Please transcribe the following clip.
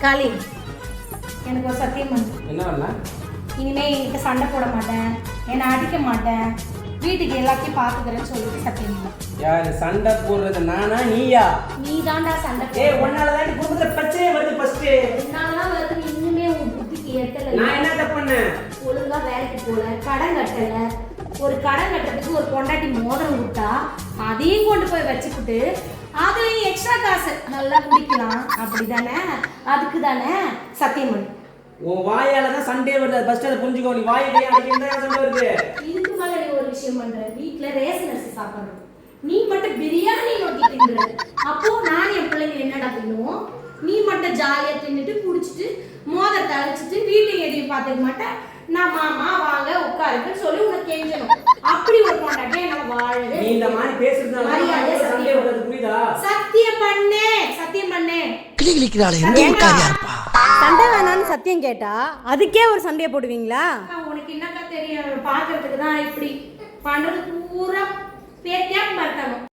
காளி எனக்கு ஒரு சத்தியம் பண்ணு. என்ன பண்ண? இனிமே என்கிட்ட சண்டை போட மாட்டேன், என்னை அடிக்க மாட்டேன், வீட்டுக்கு எல்லாத்தையும் பார்த்துக்கிறேன்னு சொல்லிட்டு சத்தியம் பண்ணு. யாரு சண்டை போடுறது, நானா நீயா? நீ தான்டா சண்டை ஏய், உன்னாலதான் குடும்பத்துல பிரச்சனை வருது. ஃபர்ஸ்ட் என்னாலதான் வருது. இன்னுமே உன் புத்திக்கு எட்டல. நான் என்ன தப்பு பண்ணேன்? ஒழுங்கா வேலைக்கு போல, கடன் கட்டல. ஒரு கடன் கட்டுறதுக்கு ஒரு பொண்டாட்டி மோதிரம் கொடுத்தா அதையும் கொண்டு போய் வச்சுக்கிட்டு அதுலயும் எக்ஸ்ட்ரா காசு நல்லா குடிக்கலாம். அப்படிதானே? அதுக்கு தானே சத்தியம் பண்ணு. உன் வாயாலதான் சண்டே வருது. ஃபர்ஸ்ட் அதை புரிஞ்சுக்கோ. நீ வாயை அடிக்கிறதா சண்டை வருது. இதுக்கு மேல நீ ஒரு விஷயம் பண்ற. வீட்டுல ரேஷன் அரிசி சாப்பிடுறோம், நீ மட்டும் பிரியாணி நோக்கி தின்ற. அப்போ நான் என் பிள்ளைங்க என்னடா தின்னுவோம்? நீ மட்டும் ஜாலியா தின்னுட்டு குடிச்சிட்டு மோதத்தை அழிச்சிட்டு வீட்டை எதையும் பார்த்துக்க மாட்டேன். நான் மாமா வாங்க உட்காருன்னு சொல்லி உனக்கு கெஞ்சணும். அப்படி ஒரு கொண்டாட்டி என்னால வாழவே. நீ இந்த மாதிரி பேசுறதுனால சண்டே வருது. புரியுதா? சத்தியம் பண்ணே, சத்தியம் பண்ணே. சண்டை வேணான்னு சத்தியம் கேட்டா அதுக்கே ஒரு சண்டையை போடுவீங்களா? உனக்கு என்னக்கா தெரியும்? பாக்குறதுக்கு தான் இப்படி பண்றது பூரா பேத்தியா பார்த்தாலும்